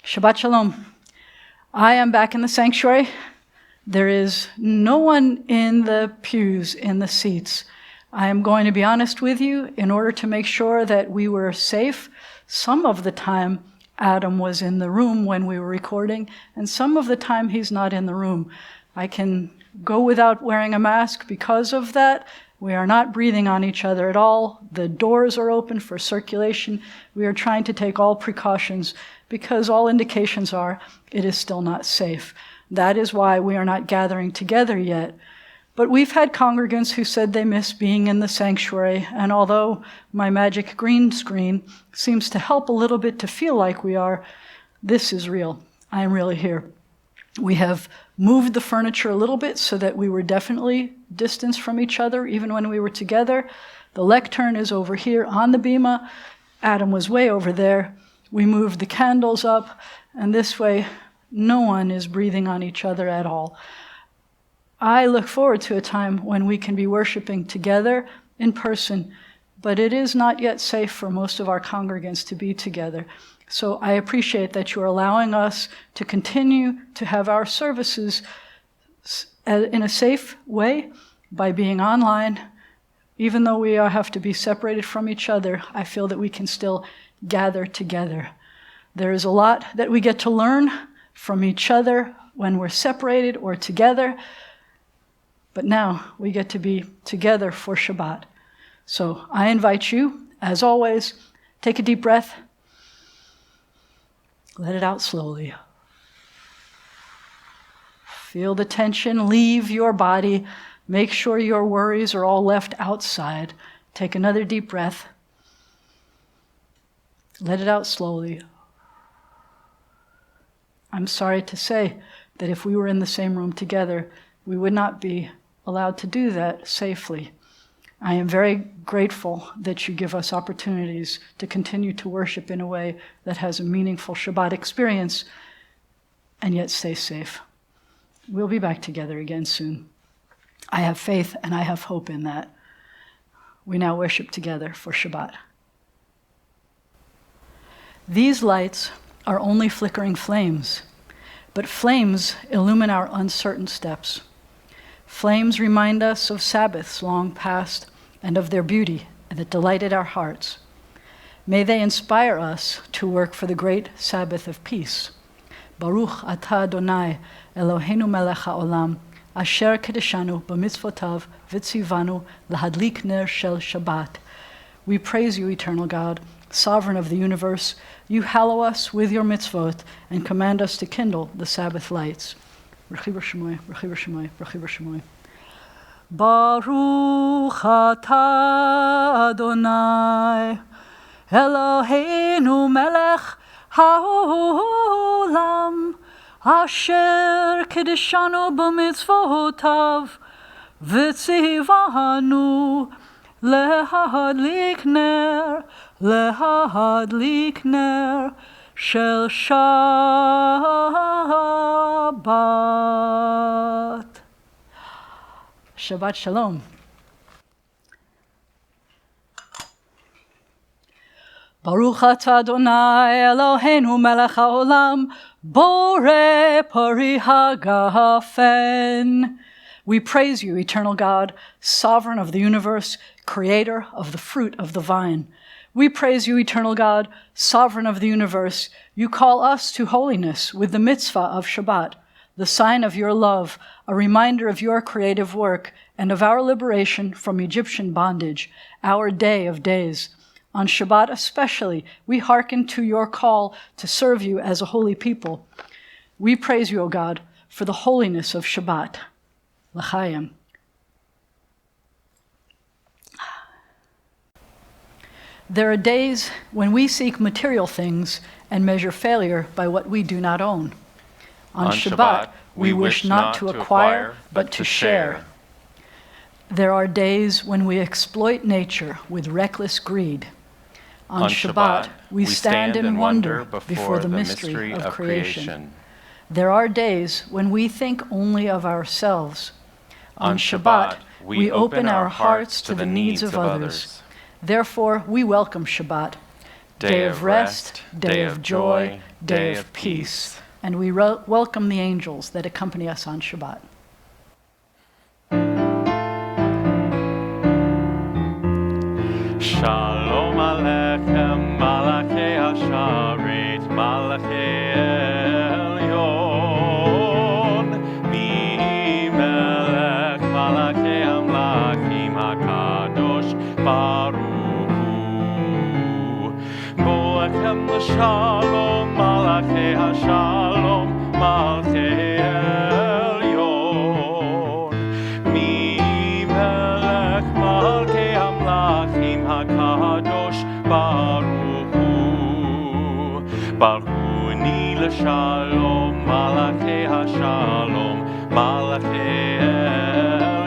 Shabbat Shalom. I am back in the sanctuary. There is no one in the pews, in the seats. I am going to be honest with you, in order to make sure that we were safe. Some of the time, Adam was in the room when we were recording, and some of the time he's not in the room. I can go without wearing a mask because of that. We are not breathing on each other at all. The doors are open for circulation. We are trying to take all precautions because all indications are it is still not safe. That is why we are not gathering together yet. But we've had congregants who said they miss being in the sanctuary, and although my magic green screen seems to help a little bit to feel like we are, this is real. I am really here. We have moved the furniture a little bit so that we were definitely distanced from each other, even when we were together. The lectern is over here on the bima. Adam was way over there. We moved the candles up, and this way, no one is breathing on each other at all. I look forward to a time when we can be worshiping together in person, but it is not yet safe for most of our congregants to be together. So I appreciate that you are allowing us to continue to have our services in a safe way by being online. Even though we have to be separated from each other, I feel that we can still gather together. There is a lot that we get to learn from each other when we're separated or together, but now we get to be together for Shabbat. So I invite you, as always, take a deep breath. Let it out slowly. Feel the tension leave your body. Make sure your worries are all left outside. Take another deep breath. Let it out slowly. I'm sorry to say that if we were in the same room together, we would not be allowed to do that safely. I am very grateful that you give us opportunities to continue to worship in a way that has a meaningful Shabbat experience and yet stay safe. We'll be back together again soon. I have faith and I have hope in that. We now worship together for Shabbat. These lights are only flickering flames, but flames illumine our uncertain steps. Flames remind us of Sabbaths long past and of their beauty that delighted our hearts. May they inspire us to work for the great Sabbath of peace. Baruch atah Adonai Eloheinu melech haolam, asher kedeshanu b'mitzvotav v'tzivanu lahadlik ner shel Shabbat. We praise you, eternal God, sovereign of the universe. You hallow us with your mitzvot and command us to kindle the Sabbath lights. Baruch atah Adonai Eloheinu melech haolam, asher kedeshanu b'mitzvotav v'tzivanu lahadlik ner shel Shabbat. Shabbat Shalom. Baruch atah Adonai Eloheinu melech haolam, borei pari hagafen. We praise you, eternal God, sovereign of the universe, creator of the fruit of the vine. We praise you, eternal God, sovereign of the universe. You call us to holiness with the mitzvah of Shabbat, the sign of your love, a reminder of your creative work and of our liberation from Egyptian bondage, our day of days. On Shabbat especially, we hearken to your call to serve you as a holy people. We praise you, O God, for the holiness of Shabbat. L'chaim. There are days when we seek material things and measure failure by what we do not own. On Shabbat, we wish not to acquire, but to share. There are days when we exploit nature with reckless greed. On Shabbat, we stand in wonder before the mystery of creation. There are days when we think only of ourselves. On Shabbat, we open our hearts to the needs of others. Therefore, we welcome Shabbat. day of rest, day of joy, day of peace. And we welcome the angels that accompany us on Shabbat. Shalom Aleichem, Malachei Hasharet, Malachei Elyon, Mi Melech, Malachei Amlachim HaKadosh, Baruch Hu. Boechem L'Shalom, Malachei HaShalom, Malachei Elyon, Mi Melech, Malachei Amlachim HaKadosh, Baruch Hu. Baruch Ni L'Shalom, Malachei HaShalom, Malachei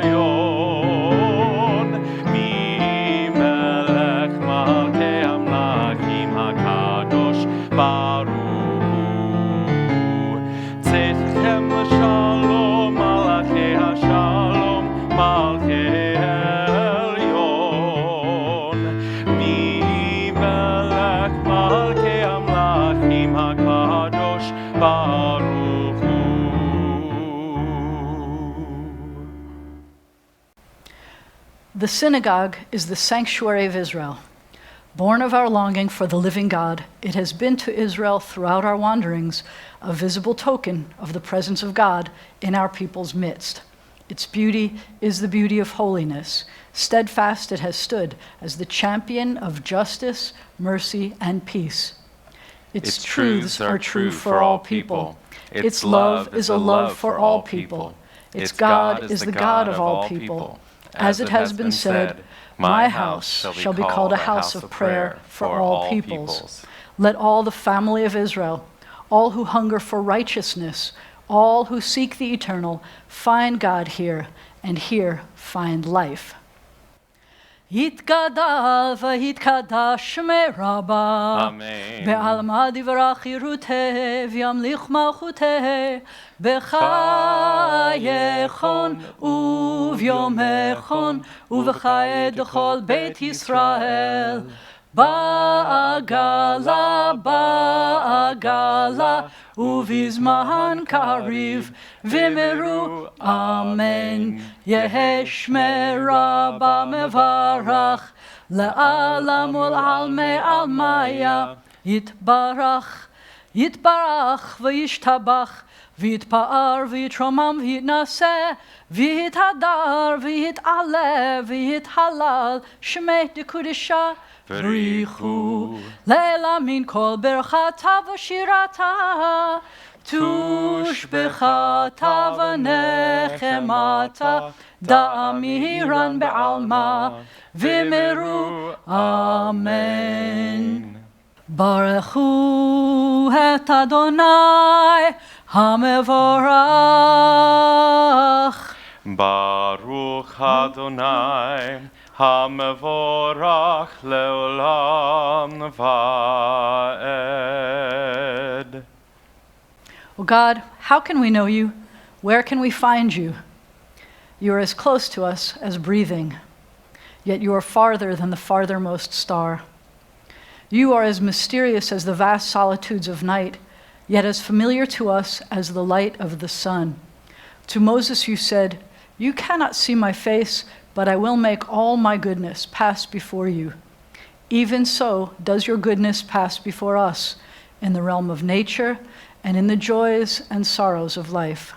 Elyon, Mi Melech, Malachei Amlachim HaKadosh, Baruch Hu. Tzedchem L'Shalom, Malachei HaShalom, Malachei Elyon, Mi Melech, Malachei Amlachim HaKadosh, Baruch Hu. The synagogue is the sanctuary of Israel. Born of our longing for the living God, it has been to Israel throughout our wanderings a visible token of the presence of God in our people's midst. Its beauty is the beauty of holiness. Steadfast it has stood as the champion of justice, mercy, and peace. Its truths are true for all people. Its love is a love for all people. Its God is the God of all people. As it has been said, my house shall be called a house of prayer for all peoples. Let all the family of Israel, all who hunger for righteousness, all who seek the eternal, find God here, and here find life. יתגדל ויתקדש שמי רבה, בעלמא דברה חירותי וימליך מלכותי, בחייכון וביומכון ובחיי דכל בית ישראל. בעגלה, בעגלה, ובזמן קריב, ואמרו אמן. יהא שמי רבה מברך, לעלם ולעלמי עלמיה. יתברך, יתברך וישתבח, ויתפאר ויתרומם ויתנשא, ויתהדר ויתעלה ויתהלל, שמי דקודשה. בריחו לילה מן כל ברכתה ושירתה, תושבחתה ונחמתה, דאמירן בעלמה, ואמרו אמן. ברכו את אדוני המבורך. ברוך אדוני המבורך לעולם ועד. Oh God, how can we know you? Where can we find you? You are as close to us as breathing, yet you are farther than the farthermost star. You are as mysterious as the vast solitudes of night, yet as familiar to us as the light of the sun. To Moses you said, "You cannot see my face, but I will make all my goodness pass before you." Even so does your goodness pass before us in the realm of nature and in the joys and sorrows of life.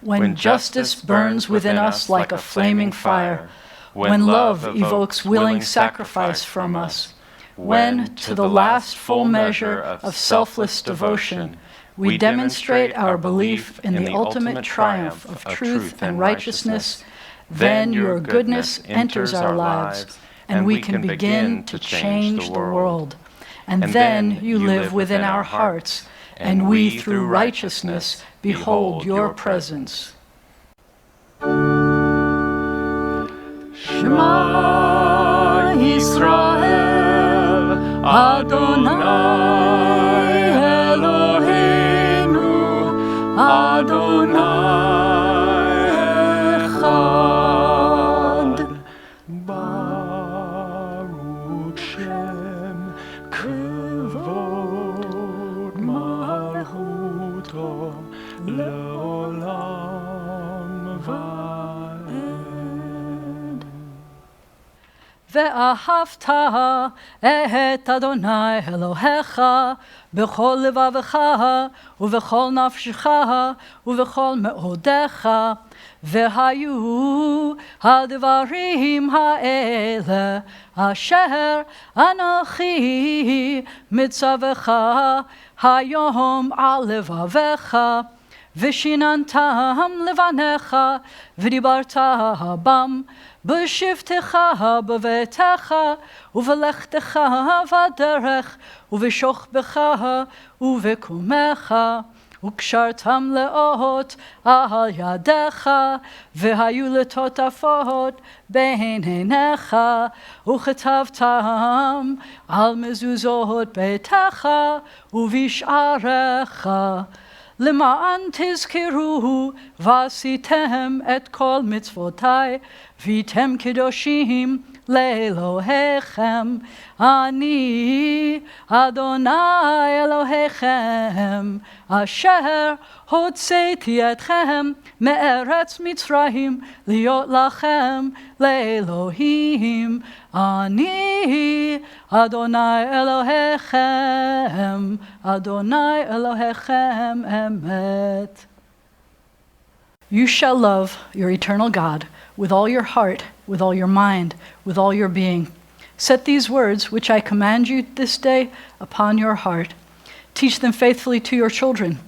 When justice burns within us like a flaming fire, when love evokes willing sacrifice from us, when, to the last full measure of selfless devotion, we demonstrate our belief in the ultimate triumph of truth and righteousness, then your goodness enters our lives, and we can begin to change the world. And then you live within our hearts, and we, through righteousness, behold your presence. Shema Yisrael, Adonai Eloheinu, Adonai Echad. Baruch Shem. ואהבת את אדוני אלוהיך בכל לבבך ובכל נפשך ובכל מאודיך. והיו הדברים האלה אשר אנוכי מצווך היום על לבביך, ושיננתם לבניך, ודיברת בם בשבתך בביתך, ובלכתך בדרך, ובשוכבך ובקומך, וקשרתם לאות על ידיך, והיו לטוטפות בין עיניך, וכתבתם על מזוזות ביתך ובשעריך, למען תזכרו ועשיתם את כל מצוותי, והייתם קדושים לאלוהיכם. אני אדוני אלוהיכם, אשר הוצאתי אתכם מארץ מצרים, להיות לכם לאלוהים. אני אדוני אלוהיכם, אדוני אלוהיכם אמת. You shall love your eternal God with all your heart, with all your mind, with all your being. Set these words, which I command you this day, upon your heart. Teach them faithfully to your children.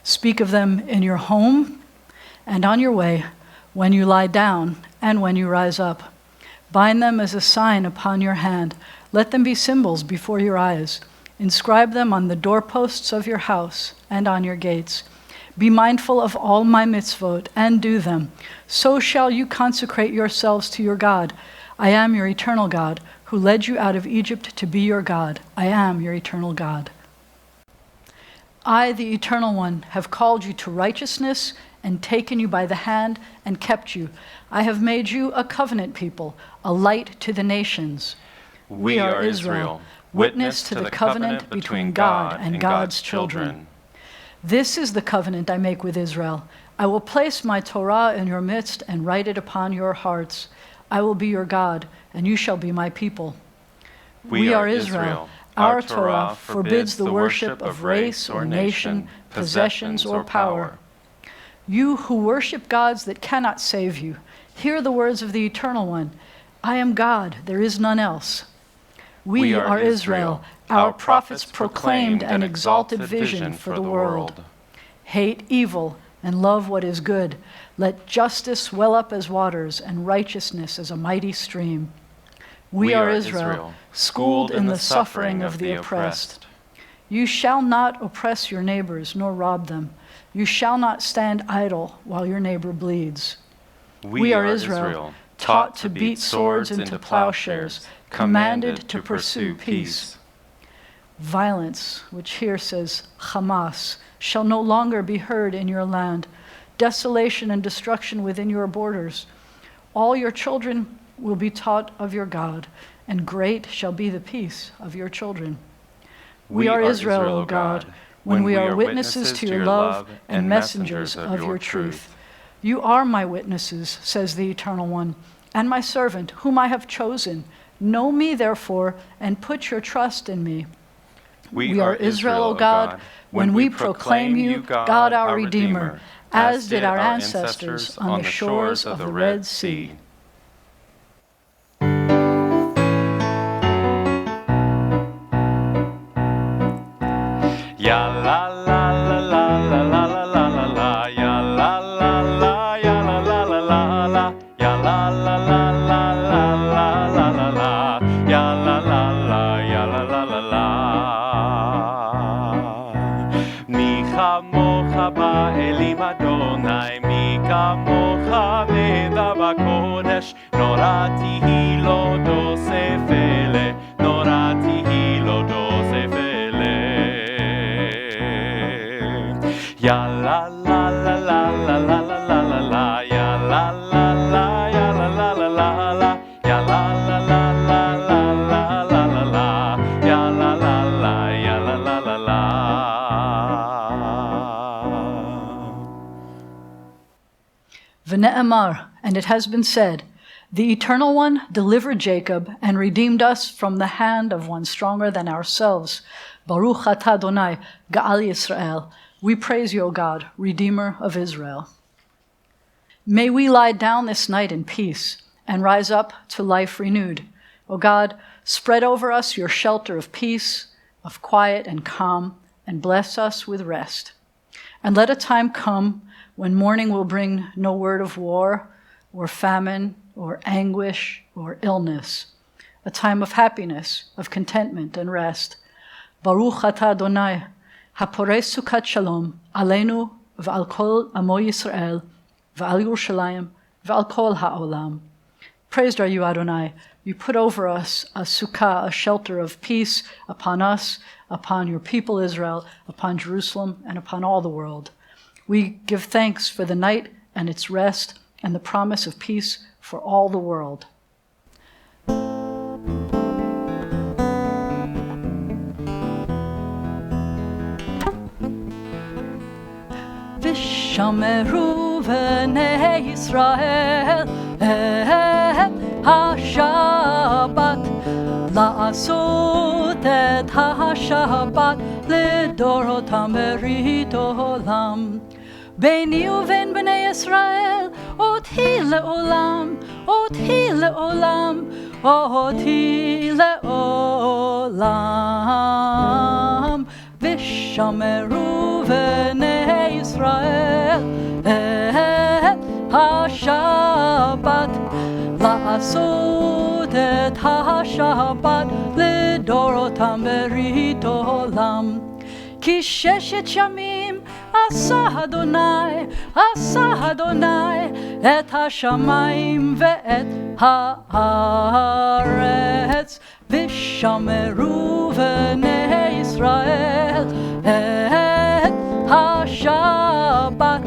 Speak of them in your home and on your way, when you lie down and when you rise up. Bind them as a sign upon your hand. Let them be symbols before your eyes. Inscribe them on the doorposts of your house and on your gates. Be mindful of all my mitzvot and do them. So shall you consecrate yourselves to your God. I am your eternal God, who led you out of Egypt to be your God. I am your eternal God. I, the Eternal One, have called you to righteousness and taken you by the hand and kept you. I have made you a covenant people, a light to the nations. We are Israel, witness to the covenant between God and God's children. This is the covenant I make with Israel. I will place my Torah in your midst and write it upon your hearts. I will be your God, and you shall be my people. We are Israel. Our Torah forbids the worship of race or nation, possessions or power. You who worship gods that cannot save you, hear the words of the Eternal One. I am God, there is none else. We are Israel. Our prophets proclaimed an exalted vision for the world. Hate evil and love what is good. Let justice well up as waters and righteousness as a mighty stream. We are Israel, schooled in the suffering of the oppressed. You shall not oppress your neighbors nor rob them. You shall not stand idle while your neighbor bleeds. We are Israel, taught to beat swords into plowshares, commanded to pursue peace. Violence, which here says Hamas, shall no longer be heard in your land. Desolation and destruction within your borders. All your children will be taught of your God, and great shall be the peace of your children. We are Israel, O God, when we are witnesses to your love and messengers of your truth. You are my witnesses, says the Eternal One, and my servant, whom I have chosen. Know me, therefore, and put your trust in me. We are Israel, O God, when we proclaim you, God our Redeemer, as did our ancestors on the shores of the Red Sea. Ya la la la la la la la la la la, ya la la la ya la la la la la, ya la la la la la la la la la, ya la la la ya la la la la. Mi chamocha ba'elim Adonai, mi kamocha me'eda b'kodesh, norati hi lo dosef ele, norati hi lo dosef ele. Ya la la la la la la la la la la, ya la la la ya la la la la la, ya la la la la la la la la la, ya la la la ya la la la la. V'ne'emar, and it has been said, The Eternal One delivered Jacob and redeemed us from the hand of one stronger than ourselves. Baruch atah Adonai, Ga'al Yisrael. We praise you, O God, Redeemer of Israel. May we lie down this night in peace and rise up to life renewed. O God, spread over us your shelter of peace, of quiet and calm, and bless us with rest. And let a time come when morning will bring no word of war or famine or anguish or illness, a time of happiness, of contentment and rest. Baruch atah Adonai, haporei sukat shalom, aleinu v'al kol amo Yisrael, v'al Yerushalayim, v'al kol ha'olam. Praised are you, Adonai. You put over us a sukkah, a shelter of peace upon us, upon your people Israel, upon Jerusalem, and upon all the world. We give thanks for the night and its rest and the promise of peace for all the world. Vishameru v'nei Yisrael et ha-Shabbat la'asot et ha-Shabbat לדורותם ברית עולם. ביני ובין בני ישראל, אותי לעולם, אותי לעולם, אותי לעולם. ושמרו בני ישראל את השבת, לעשות את השבת לדורותם ברית עולם. כי ששת ימים עשה אדוני את השמיים ואת הארץ, ושמרו בני ישראל את השבת,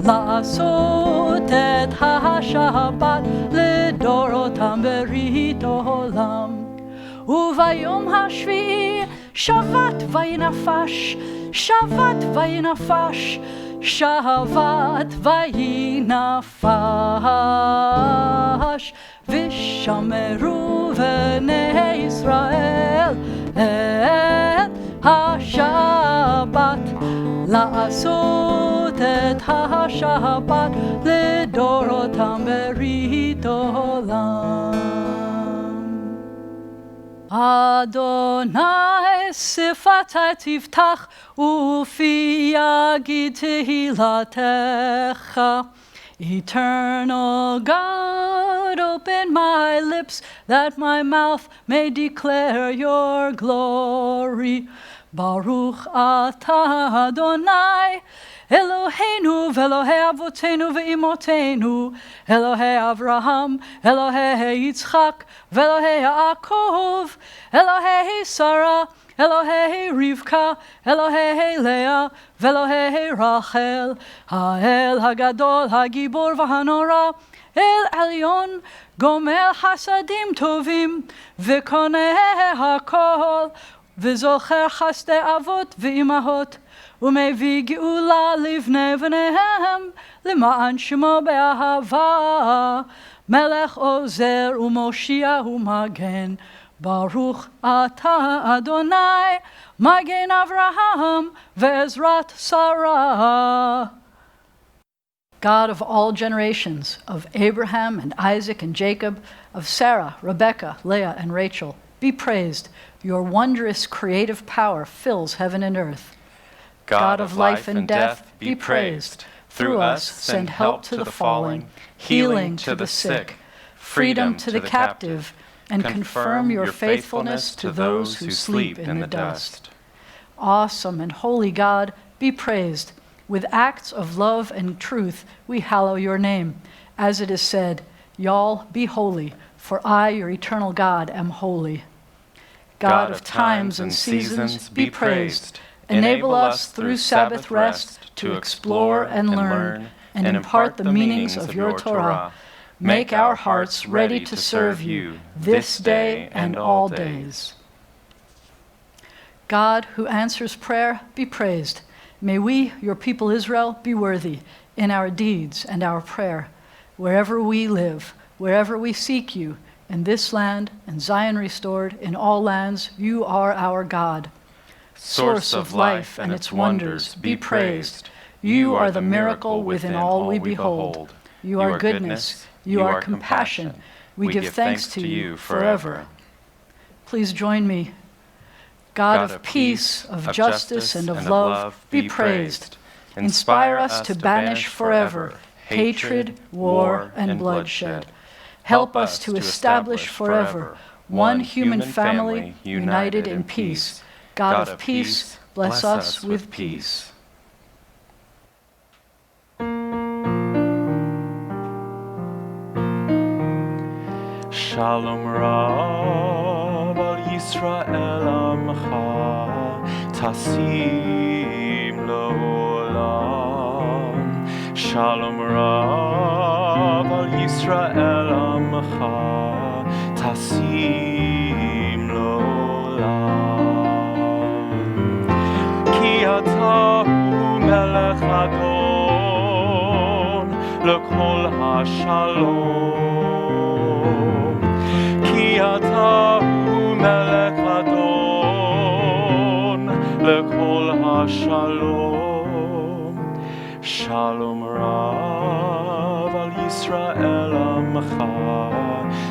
לעשות את השבת לדורותם ברית עולם. וביום השביעי שבת וינפש, שבת וינפש, שבת וינפש. ושמרו בני ישראל את השבת, לעשות את השבת לדורותם ברית עולם. אדוני שפתי תפתח ופי יגיד תהילתך. Eternal God, open my lips that my mouth may declare your glory. Baruch atah Adonai, Eloheinu ve'Elohei Avotenu ve'imotenu, Elohei Avraham, Elohei Yitzchak, ve'Elohei Yaakov, Elohei Sarah, Elohei Rivka, Elohei Leah, ve'Elohei Rachel, Ha'el Hagadol, Hagibor v'Hanora, El Elyon, Gomel Hasadim Tovim, V'koneh HaKol, V'zocher Chasdei Avot v'Imahot, ומביא גאולה לבני בניהם, למען שמו באהבה. מלך עוזר ומושיע ומגן, ברוך אתה אדוני, מגן אברהם ועזרת שרה. God of all generations, of Abraham and Isaac and Jacob, of Sarah, Rebekah, Leah, and Rachel, be praised. Your wondrous creative power fills heaven and earth. God of life and death, be praised. Through us, send help to the falling, healing to the sick, freedom to the captive, and confirm your faithfulness to those who sleep in the dust. Awesome and holy God, be praised. With acts of love and truth, we hallow your name. As it is said, Y'all be holy, for I, your eternal God, am holy. God of times and seasons, be praised. Enable us through Sabbath rest to explore and learn and impart the meanings of your Torah. Make our hearts ready to serve you this day and all days. God, who answers prayer, be praised. May we, your people Israel, be worthy in our deeds and our prayer, wherever we live, wherever we seek you, in this land and Zion restored, in all lands, you are our God. Source of life and its wonders, be praised. You are the miracle within all we behold. You are goodness, you are compassion. We give thanks to you forever. Please join me. God of peace, of justice, and of love, be praised. Inspire us to banish forever hatred, war, and bloodshed. Help us to establish forever one human family united in peace. God of peace, bless us with peace. Shalom Rav al Yisrael Amcha Tasim Lo'olam. Shalom Rav al Yisrael Amcha Tasim Lo'olam. Ki ata hu melech adon lekol hashalom. אתה הוא מלך אדון לכל השלום. שלום רב על ישראל עמך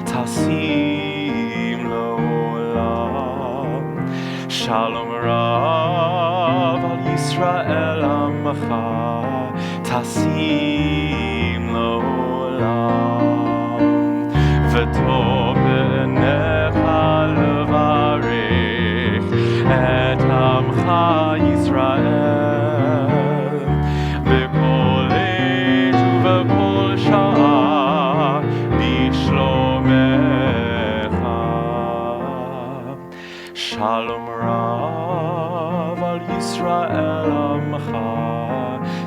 תשים לעולם. שלום רב על ישראל עמך תשים לעולם. וטוב בעיניך לברך את עמך ישראל בכל עת ובכל שעה בשלומך. שלום רב על ישראל עמך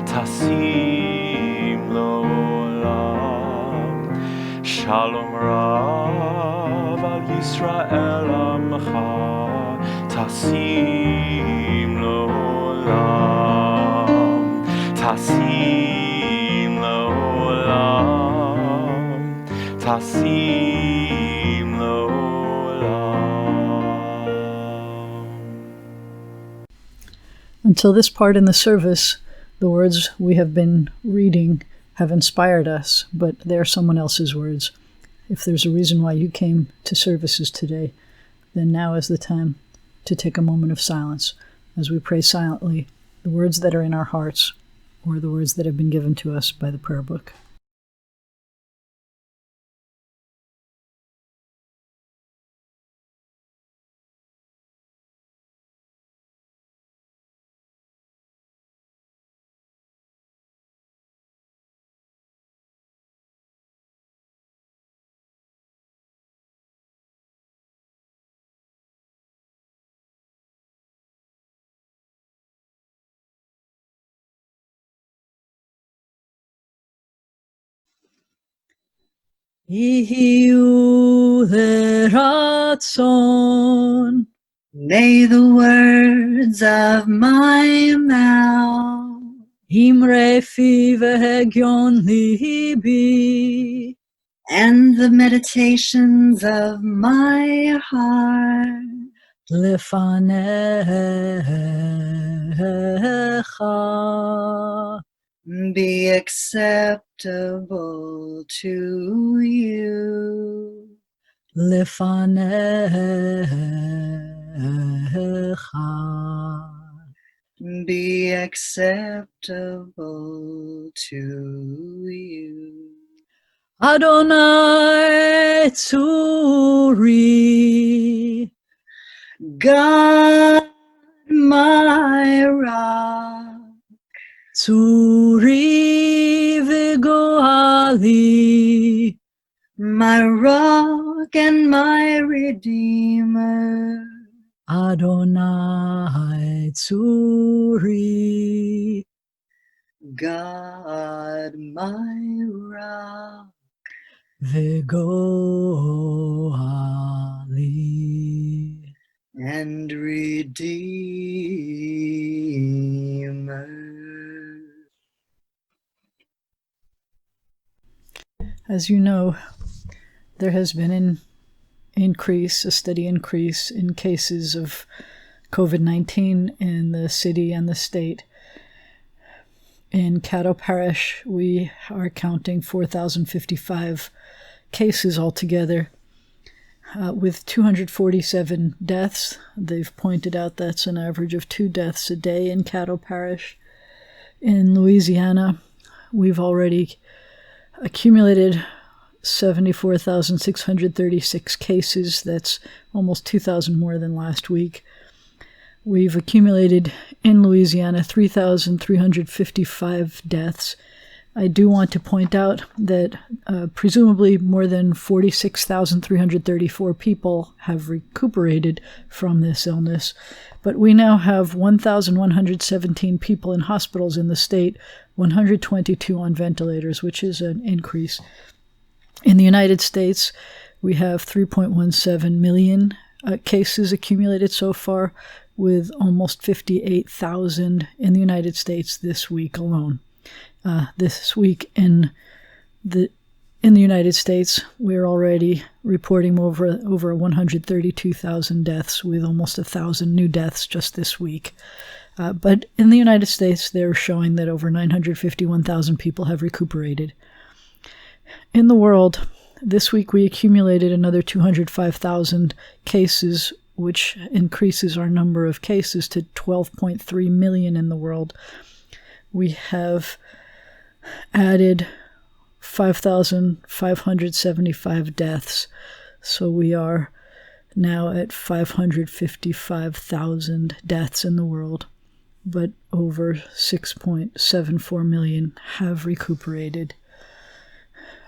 תשים לעולם. שלום רב על ישראל עמך תשים לעולם. תשים לעולם. תשים לעולם. Until this part in the service, the words we have been reading have inspired us, but they're someone else's words. If there's a reason why you came to services today, then now is the time to take a moment of silence as we pray silently the words that are in our hearts or the words that have been given to us by the prayer book. Ihiu leratzon. May the words of my mouth Imre fi vehegyon libi. and the meditations of my heart Lefanecha. be acceptable to you. Lefanecha. Be acceptable to you. Adonai Tzuri. God, my rock, Tzuri v'goali. my rock and my redeemer. Adonai Tzuri. God, my rock v'goali. and redeemer. As you know, there has been an increase, a steady increase in cases of COVID-19 in the city and the state. In Caddo Parish, we are counting 4,055 cases altogether, with 247 deaths. They've pointed out that's an average of 2 deaths a day in Caddo Parish. In Louisiana, we've already accumulated 74,636 cases. That's almost 2,000 more than last week. We've accumulated in Louisiana 3,355 deaths. I do want to point out that presumably more than 46,334 people have recuperated from this illness, but we now have 1,117 people in hospitals in the state, 122 on ventilators, which is an increase. In the United States, we have 3.17 million cases accumulated so far, with almost 58,000 in the United States this week alone. This week in the United States, we're already reporting over 132,000 deaths, with almost 1,000 new deaths just this week. But in the United States, they're showing that over 951,000 people have recuperated. In the world, this week we accumulated another 205,000 cases, which increases our number of cases to 12.3 million in the world. We have added 5,575 deaths, so we are now at 555,000 deaths in the world, but over 6.74 million have recuperated.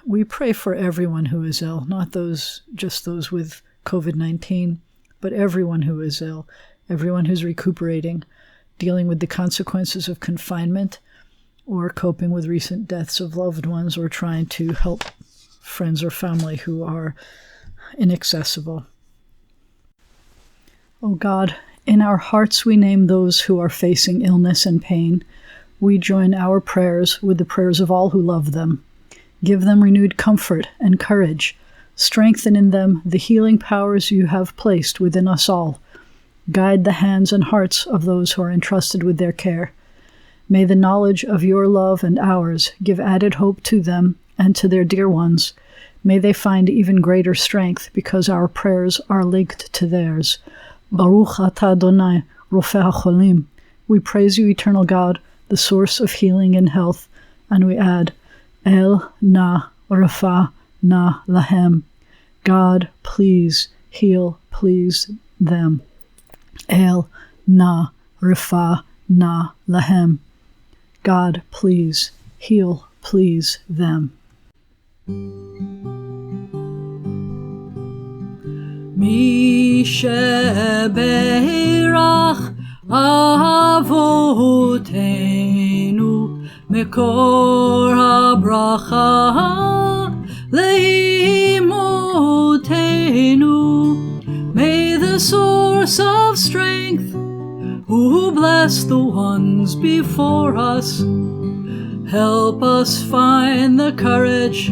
We pray for everyone who is ill, not just those with COVID-19, but everyone who is ill, everyone who's recuperating, dealing with the consequences of confinement, or coping with recent deaths of loved ones, or trying to help friends or family who are inaccessible. O God, in our hearts we name those who are facing illness and pain. We join our prayers with the prayers of all who love them. Give them renewed comfort and courage. Strengthen in them the healing powers you have placed within us all. Guide the hands and hearts of those who are entrusted with their care. May the knowledge of your love and ours give added hope to them and to their dear ones. May they find even greater strength because our prayers are linked to theirs. Baruch atah Adonai, Rofeh HaCholim. We praise you, eternal God, the source of healing and health, and we add, El na Rafah na lahem. God, please heal, please them. El na Rafah na lahem. God, please heal, please them. Mi sheberach avotenu mekor habracha leimotenu. May the source of strength, who bless the ones before us, help us find the courage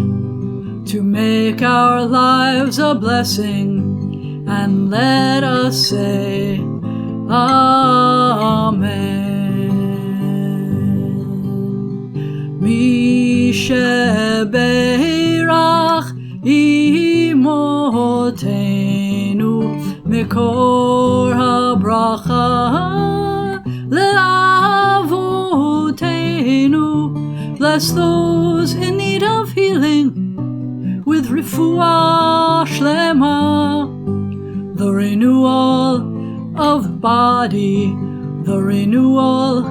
to make our lives a blessing, and let us say Amen. Mi sheberach imotenu mekor habracha leavotenu. Bless those in need of healing with refuah shlema, the renewal of body, the renewal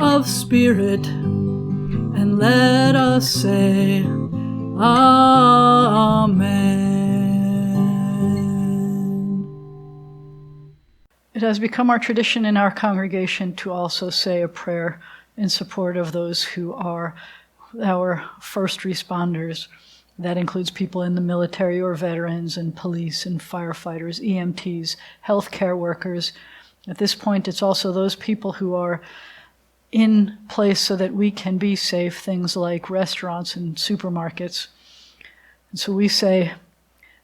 of spirit, and let us say Amen. It has become our tradition in our congregation to also say a prayer in support of those who are our first responders. That includes people in the military or veterans and police and firefighters, EMTs, healthcare workers. At this point, it's also those people who are in place so that we can be safe, things like restaurants and supermarkets. And so we say,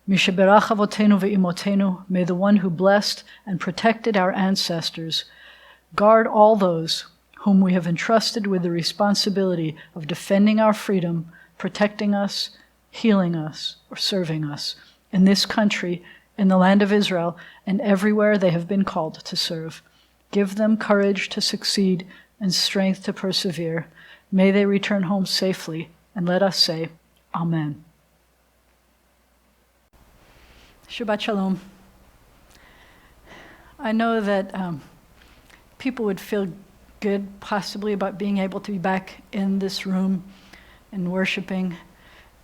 Misheberach avotenu ve'imotenu, may the one who blessed and protected our ancestors guard all those whom we have entrusted with the responsibility of defending our freedom, protecting us, healing us, or serving us in this country, in the land of Israel, and everywhere they have been called to serve. Give them courage to succeed and strength to persevere. May they return home safely, and let us say, Amen. Shabbat Shalom. I know that people would feel good possibly about being able to be back in this room and worshiping,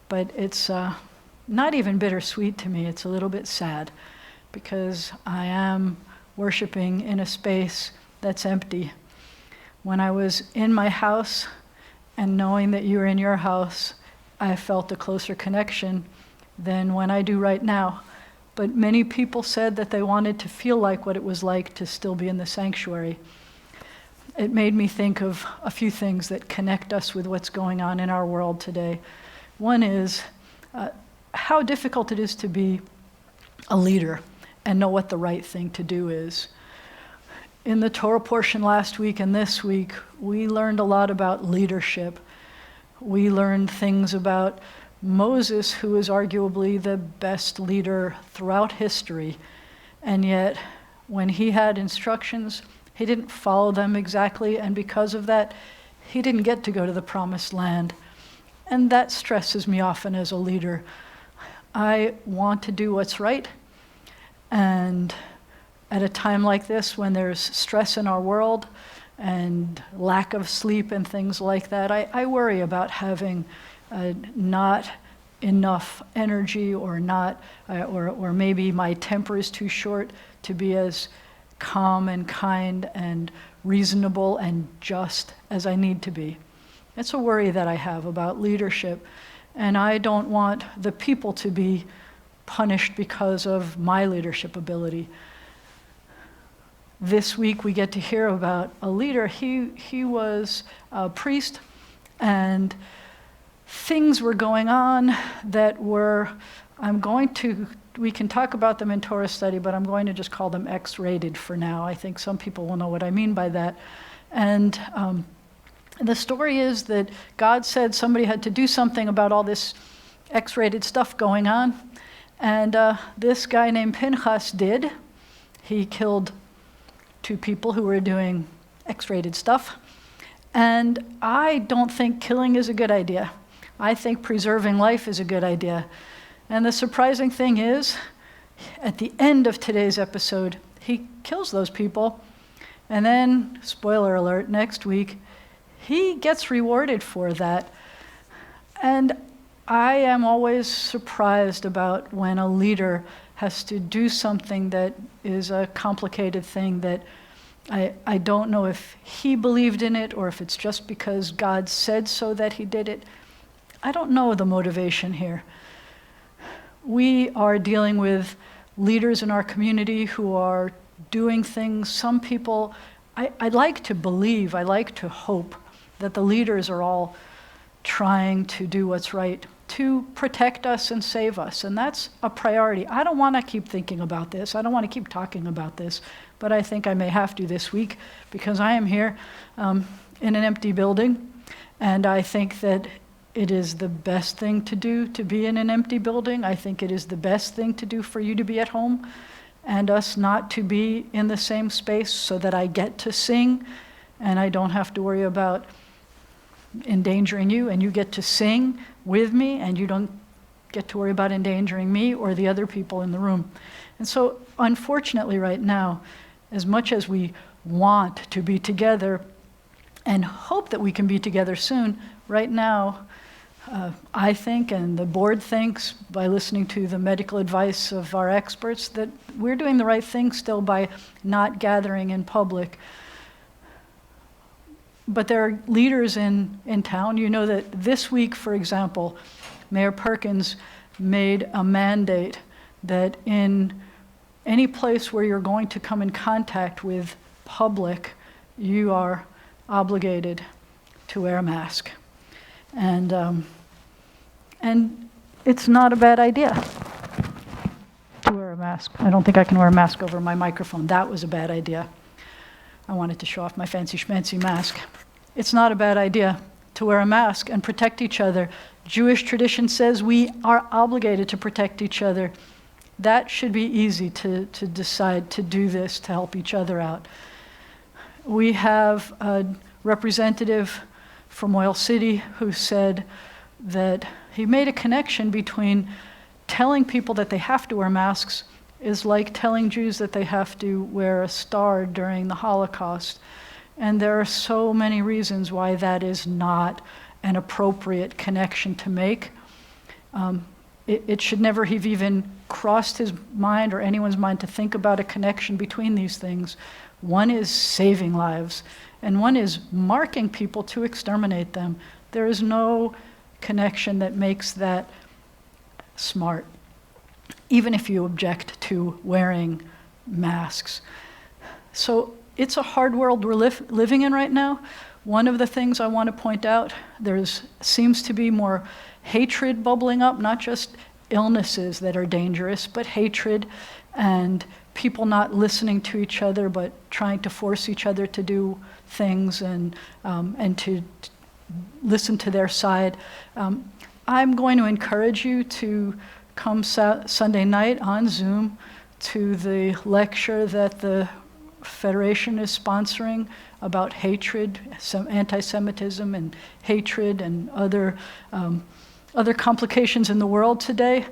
but it's not even bittersweet to me. It's a little bit sad because I am worshiping in a space that's empty. When I was in my house and knowing that you were in your house, I felt a closer connection than when I do right now. But many people said that they wanted to feel like what it was like to still be in the sanctuary. It made me think of a few things that connect us with what's going on in our world today. One is how difficult it is to be a leader and know what the right thing to do is. In the Torah portion last week and this week, we learned a lot about leadership. We learned things about Moses, who is arguably the best leader throughout history, and yet when he had instructions, he didn't follow them exactly, and because of that, he didn't get to go to the promised land. And that stresses me often as a leader. I want to do what's right, and at a time like this when there's stress in our world and lack of sleep and things like that, I worry about having not enough energy or not, or maybe my temper is too short to be as calm and kind and reasonable and just as I need to be. It's a worry that I have about leadership, and I don't want the people to be punished because of my leadership ability. This week we get to hear about a leader. He was a priest, and things were going on that were, we can talk about them in Torah study, but I'm going to just call them X-rated for now. I think some people will know what I mean by that. And the story is that God said somebody had to do something about all this X-rated stuff going on. And this guy named Pinchas did. He killed 2 people who were doing X-rated stuff. And I don't think killing is a good idea. I think preserving life is a good idea. And the surprising thing is, at the end of today's episode, he kills those people. And then, spoiler alert, next week, he gets rewarded for that. And I am always surprised about when a leader has to do something that is a complicated thing that I don't know if he believed in it or if it's just because God said so that he did it. I don't know the motivation here. We are dealing with leaders in our community who are doing things. Some people, I like to believe, I like to hope that the leaders are all trying to do what's right to protect us and save us. And that's a priority. I don't want to keep thinking about this. I don't want to keep talking about this, but I think I may have to this week because I am here in an empty building, and I think that it is the best thing to do to be in an empty building. I think it is the best thing to do for you to be at home and us not to be in the same space so that I get to sing and I don't have to worry about endangering you, and you get to sing with me and you don't get to worry about endangering me or the other people in the room. And so unfortunately right now, as much as we want to be together and hope that we can be together soon, right now I think, and the board thinks, by listening to the medical advice of our experts, that we're doing the right thing still by not gathering in public. But there are leaders in town. You know that this week, for example, Mayor Perkins made a mandate that in any place where you're going to come in contact with public, you are obligated to wear a mask. And it's not a bad idea. mask. I don't think I can wear a mask over my microphone. That was a bad idea. I wanted to show off my fancy schmancy mask. It's not a bad idea to wear a mask and protect each other. Jewish tradition says we are obligated to protect each other. That should be easy to decide to do this to help each other out. We have a representative from Oil City who said that he made a connection between telling people that they have to wear masks is like telling Jews that they have to wear a star during the Holocaust. And there are so many reasons why that is not an appropriate connection to make. It should never have even crossed his mind or anyone's mind to think about a connection between these things. One is saving lives, and one is marking people to exterminate them. There is no connection that makes that smart, even if you object to wearing masks. So it's a hard world we're living in right now. One of the things I want to point out, there seems to be more hatred bubbling up, not just illnesses that are dangerous, but hatred and people not listening to each other, but trying to force each other to do things and to listen to their side. I'm going to encourage you to come Sunday night on Zoom to the lecture that the Federation is sponsoring about hatred, some anti-Semitism and hatred and other complications in the world today.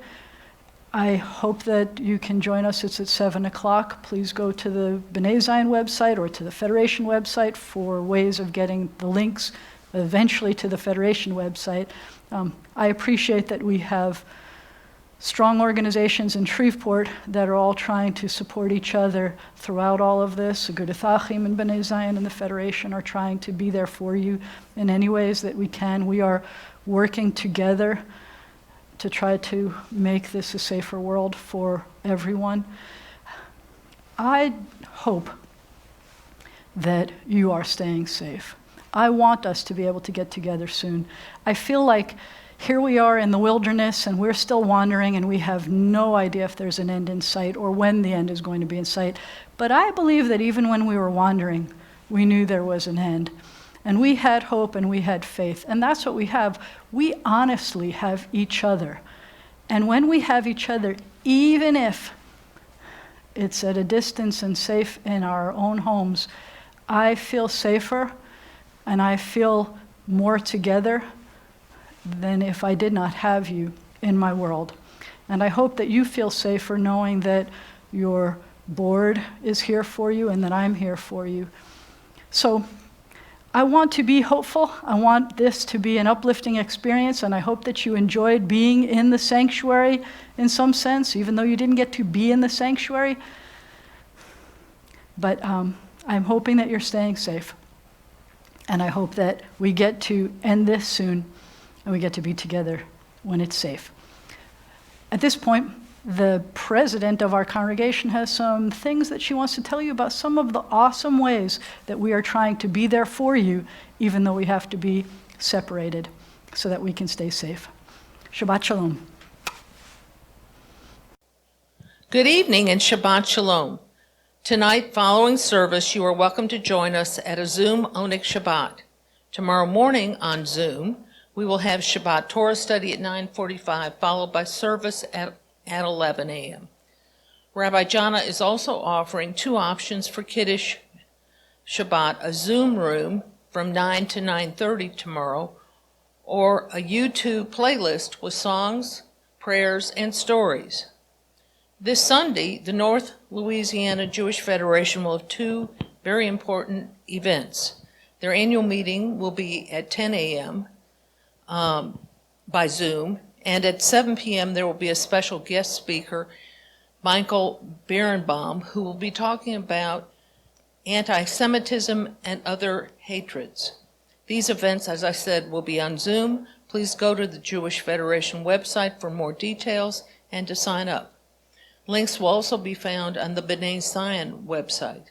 I hope that you can join us. It's at 7 o'clock. Please go to the B'nai Zion website or to the Federation website for ways of getting the links eventually to the Federation website. I appreciate that we have strong organizations in Shreveport that are all trying to support each other throughout all of this. Agudath Achim and B'nai Zion and the Federation are trying to be there for you in any ways that we can. We are working together to try to make this a safer world for everyone. I hope that you are staying safe. I want us to be able to get together soon. I feel like here we are in the wilderness and we're still wandering and we have no idea if there's an end in sight or when the end is going to be in sight. But I believe that even when we were wandering, we knew there was an end. And we had hope and we had faith. And that's what we have. We honestly have each other. And when we have each other, even if it's at a distance and safe in our own homes, I feel safer and I feel more together than if I did not have you in my world. And I hope that you feel safer knowing that your board is here for you and that I'm here for you. So I want to be hopeful. I want this to be an uplifting experience, and I hope that you enjoyed being in the sanctuary in some sense, even though you didn't get to be in the sanctuary. But I'm hoping that you're staying safe. And I hope that we get to end this soon and we get to be together when it's safe. At this point, the president of our congregation has some things that she wants to tell you about some of the awesome ways that we are trying to be there for you, even though we have to be separated so that we can stay safe. Shabbat Shalom. Good evening and Shabbat Shalom. Tonight, following service, you are welcome to join us at a Zoom Onik Shabbat. Tomorrow morning on Zoom, we will have Shabbat Torah study at 9:45, followed by service at 11 a.m. Rabbi Jana is also offering two options for Kiddush Shabbat, a Zoom room from 9 to 9:30 tomorrow, or a YouTube playlist with songs, prayers, and stories. This Sunday, the North Louisiana Jewish Federation will have two very important events. Their annual meeting will be at 10 a.m. By Zoom, and at 7 p.m. there will be a special guest speaker, Michael Berenbaum, who will be talking about anti-Semitism and other hatreds. These events, as I said, will be on Zoom. Please go to the Jewish Federation website for more details and to sign up. Links will also be found on the B'nai Zion website.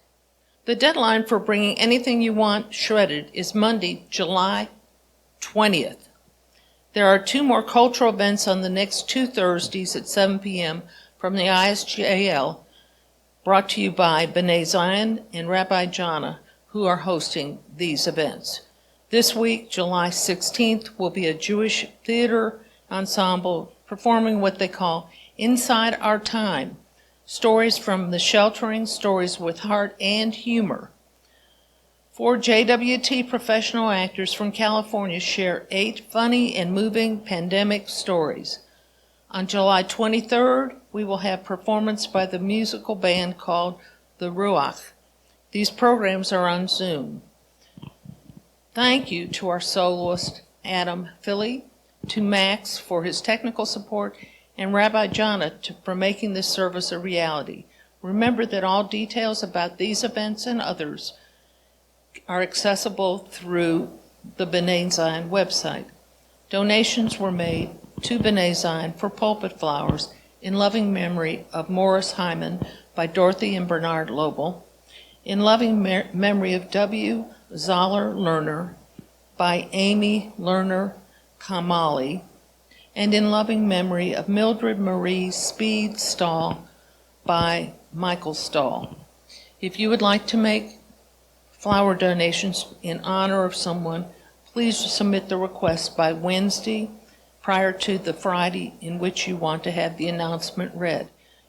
The deadline for bringing anything you want shredded is Monday, July 20th. There are two more cultural events on the next two Thursdays at 7 p.m., from the ISJL, brought to you by B'nai Zion and Rabbi Jana, who are hosting these events. This week, July 16th, will be a Jewish theater ensemble performing what they call Inside Our Time, stories from the sheltering, stories with heart and humor. 4 JWT professional actors from California share 8 funny and moving pandemic stories. On July 23rd, we will have performance by the musical band called The Ruach. These programs are on Zoom. Thank you to our soloist, Adam Philly, to Max for his technical support, and Rabbi Jana for making this service a reality. Remember that all details about these events and others are accessible through the B'nai Zion website. Donations were made to B'nai Zion for pulpit flowers in loving memory of Morris Hyman by Dorothy and Bernard Lobel, in loving memory of W. Zoller Lerner by Amy Lerner Kamali, and in loving memory of Mildred Marie Speed Stahl by Michael Stahl. If you would like to make flower donations in honor of someone, please submit the request by Wednesday prior to the Friday in which you want to have the announcement read.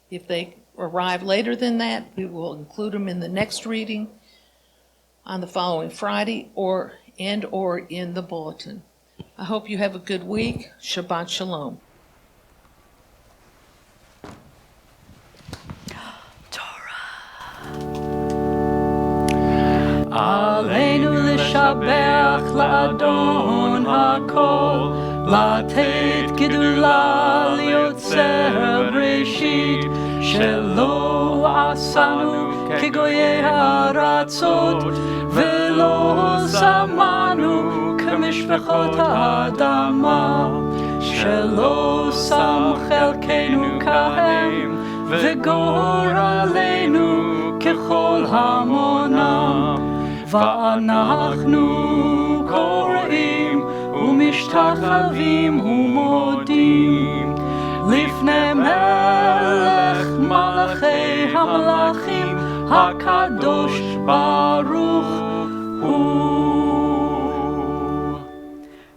If they arrive later than that, we will include them in the next reading on the following Friday or in the bulletin. I hope you have a good week. Shabbat Shalom. עלינו לשבח לאדון הכל, לתת גדולה ליוצר בראשית, שלא עשנו כגויי הארצות, ולא שמנו כמשפחות האדמה, שלא שם חלקנו כהם, וגורלנו ככל המונם. ואנחנו קוראים ומשתחווים ומודים לפני מלך מלכי המלכים הקדוש ברוך הוא.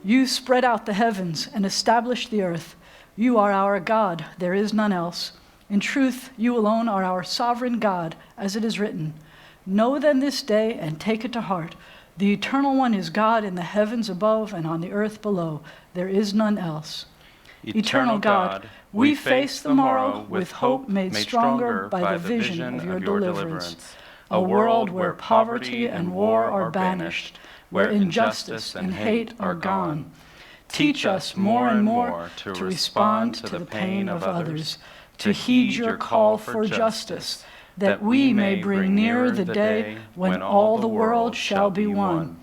You spread out the heavens and established the earth. You are our God, there is none else. In truth, you alone are our sovereign God, as it is written. Know then this day and take it to heart. The Eternal One is God in the heavens above and on the earth below. There is none else. Eternal God, we face the morrow with hope made stronger by the vision of your deliverance. A world where poverty and war are banished, where injustice and hate are gone. Teach us more and more to respond to the pain of others, to heed your call for justice, that we may bring nearer the day when all the world shall be one.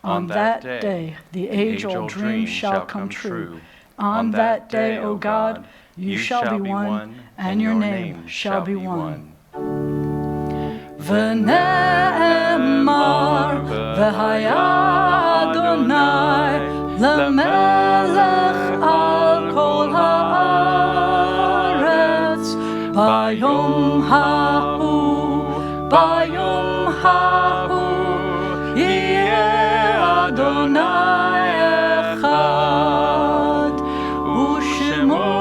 On that day, the age-old dream shall come true. On that day, O God, you shall be one, and your name shall be one. ונאמר, והיה אדוני למלך על כל הארץ, ביום ההוא יהיה אדוני אחד, ושמו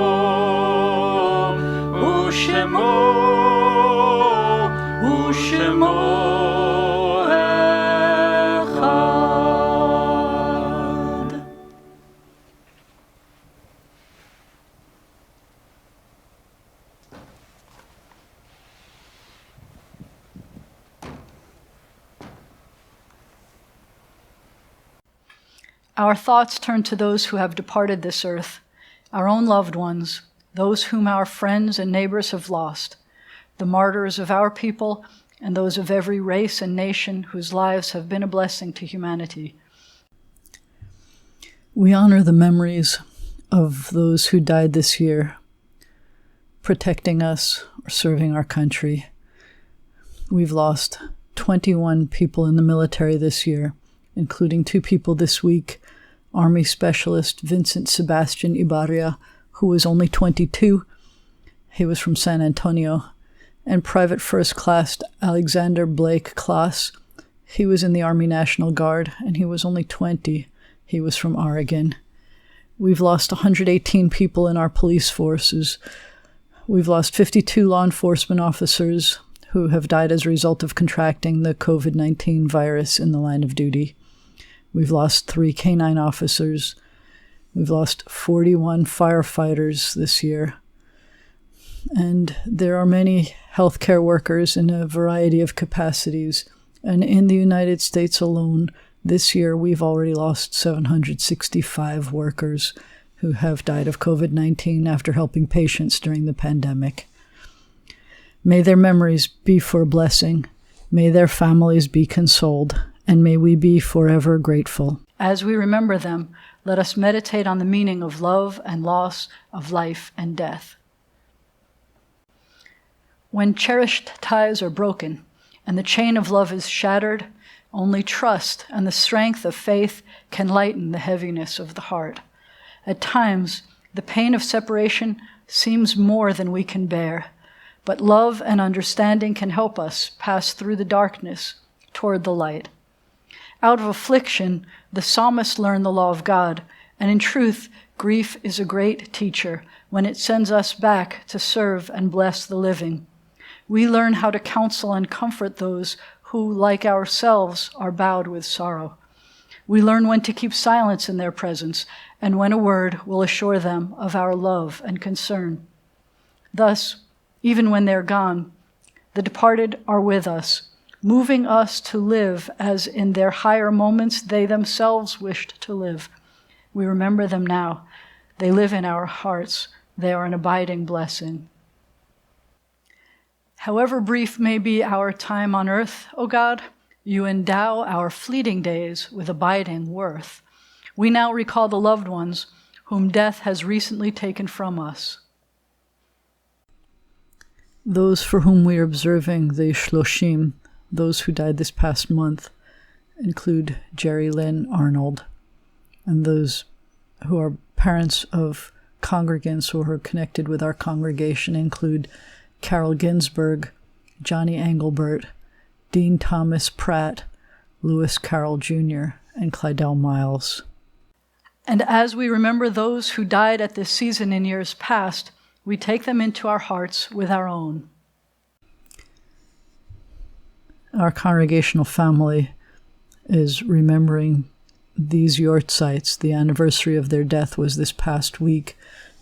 אחד. Our thoughts turn to those who have departed this earth, our own loved ones, those whom our friends and neighbors have lost, the martyrs of our people and those of every race and nation whose lives have been a blessing to humanity. We honor the memories of those who died this year, protecting us or serving our country. We've lost 21 people in the military this year, including 2 people this week, Army Specialist Vincent Sebastian Ibarria, who was only 22, He was from San Antonio. And Private First Class Alexander Blake Klaas. He was in the Army National Guard, and he was only 20. He was from Oregon. We've lost 118 people in our police forces. We've lost 52 law enforcement officers who have died as a result of contracting the COVID-19 virus in the line of duty. We've lost 3 canine officers. We've lost 41 firefighters this year. And there are many healthcare workers in a variety of capacities. And in the United States alone, this year we've already lost 765 workers who have died of COVID-19 after helping patients during the pandemic. May their memories be for a blessing. May their families be consoled. And may we be forever grateful. As we remember them, let us meditate on the meaning of love and loss, of life and death. When cherished ties are broken and the chain of love is shattered, only trust and the strength of faith can lighten the heaviness of the heart. At times, the pain of separation seems more than we can bear, but love and understanding can help us pass through the darkness toward the light. Out of affliction, the psalmist learned the law of God, and in truth, grief is a great teacher when it sends us back to serve and bless the living. We learn how to counsel and comfort those who, like ourselves, are bowed with sorrow. We learn when to keep silence in their presence, and when a word will assure them of our love and concern. Thus, even when they're gone, the departed are with us, moving us to live as in their higher moments they themselves wished to live. We remember them now. They live in our hearts. They are an abiding blessing. However brief may be our time on earth, O God, you endow our fleeting days with abiding worth. We now recall the loved ones whom death has recently taken from us. Those for whom we are observing the Shloshim, those who died this past month, include Jerry Lynn Arnold, and those who are parents of congregants who are connected with our congregation include Carol Ginsberg, Johnny Engelbert, Dean Thomas Pratt, Lewis Carroll Jr., and Clydell Miles. And as we remember those who died at this season in years past, we take them into our hearts with our own. Our congregational family is remembering these yortzites. The anniversary of their death was this past week,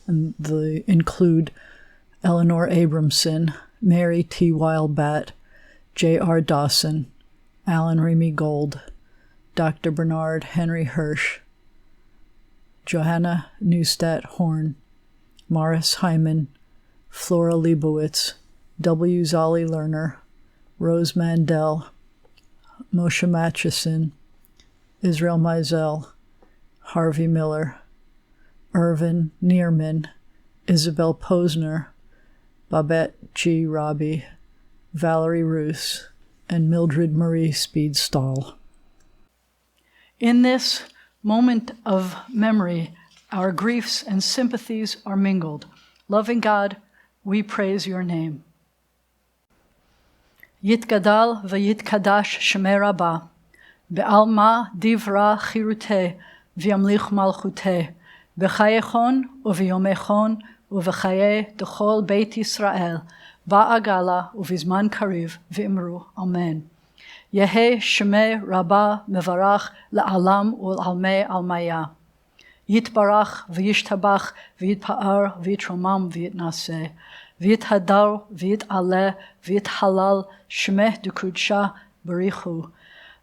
and they include Eleanor Abramson, Mary T. Wildbat, J.R. Dawson, Alan Remy Gold, Dr. Bernard Henry Hirsch, Johanna Neustadt Horn, Morris Hyman, Flora Leibowitz, W. Zolly Lerner, Rose Mandel, Moshe Matchison, Israel Mizell, Harvey Miller, Irvin Neerman, Isabel Posner, Babette G. Robbie, Valerie Roos, and Mildred Marie Speed Stahl. In this moment of memory, our griefs and sympathies are mingled. Loving God, we praise your name. Yitgadal v'yitkadash shemei Rabbah, be'alma divra chiruteh v'yamlich malchuteh, b'chayechon u'v'yomechon u'v'chaye d'chol Beit Yisrael, ba'agala u'vizman kariv v'imru, Amen. Yehe shemei Rabbah mevarach la'alam u'almei almaya. Yitbarach v'yishtabach v'yitpa'ar v'yitromam v'yitnaseh. V'yithadar v'yit'aleh v'yithalal shmeh d'kudsha barichu.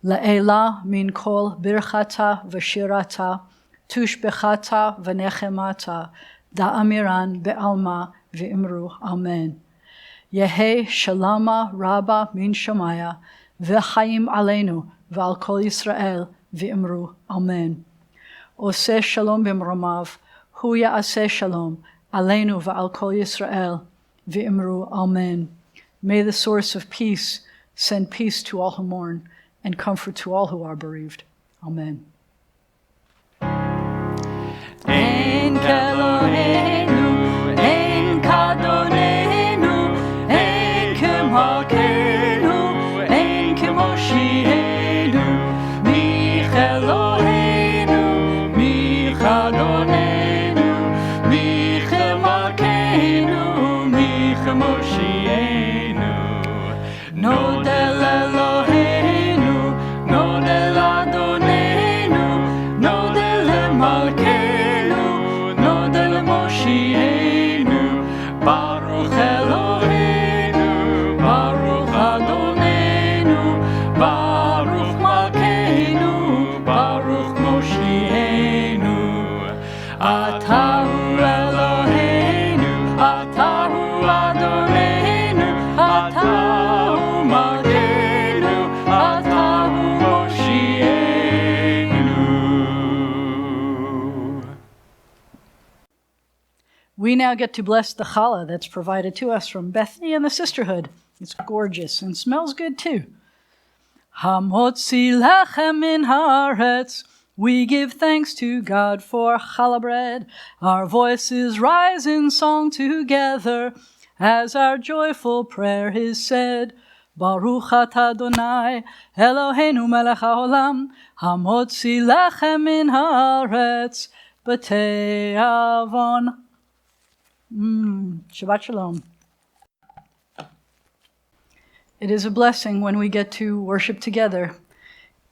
La'ela min kol birchata v'shirata, tushbechata v'nechemata, da'amiran be'alma v'imru, Amen. Yehe shalama rabba min shamaya, v'chaim aleinu v'al kol Yisrael v'imru, Amen. Oseh shalom b'mromav, hu ya'aseh shalom, aleinu v'al kol Yisrael v'imru, Amen. May the source of peace send peace to all who mourn and comfort to all who are bereaved. Amen. En Eloheinu, en Kadonenu, Malkeinu, Ein Kemoshienu, Mich Eloheinu, Mich Adonenu, Mich Malkeinu, Mich Moshienu. Nodel Eloheinu, Nodel Adonenu, Nodel Malkeinu, Nodel Moshienu, Baruch Eloheinu, Baruch Adonenu, Baruch Malkeinu, Baruch Moshienu. Atahu Eloheinu, Atahu Adonenu, Atahu Malkeinu, Atahu Moshienu. We now get to bless the challah that's provided to us from Bethany and the sisterhood. It's gorgeous and smells good too. Hamotzi lechem min haaretz. We give thanks to God for challah bread. Our voices rise in song together as our joyful prayer is said. Baruch atah Adonai Eloheinu melech haolam, hamotzi lechem min haaretz b'tei avon. Shabbat Shalom. It is a blessing when we get to worship together,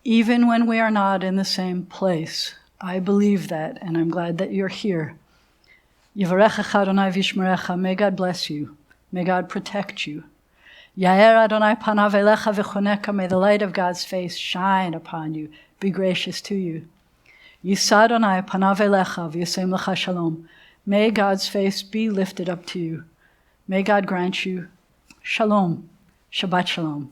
even when we are not in the same place. I believe that, and I'm glad that you're here. Yivarechecha Adonai v'yishmerecha. May God bless you. May God protect you. Yair Adonai panav elecha v'choneka. May the light of God's face shine upon you, be gracious to you. Yisa Adonai panav elecha v'yasem lecha shalom. May God's face be lifted up to you. May God grant you shalom. Shabbat Shalom.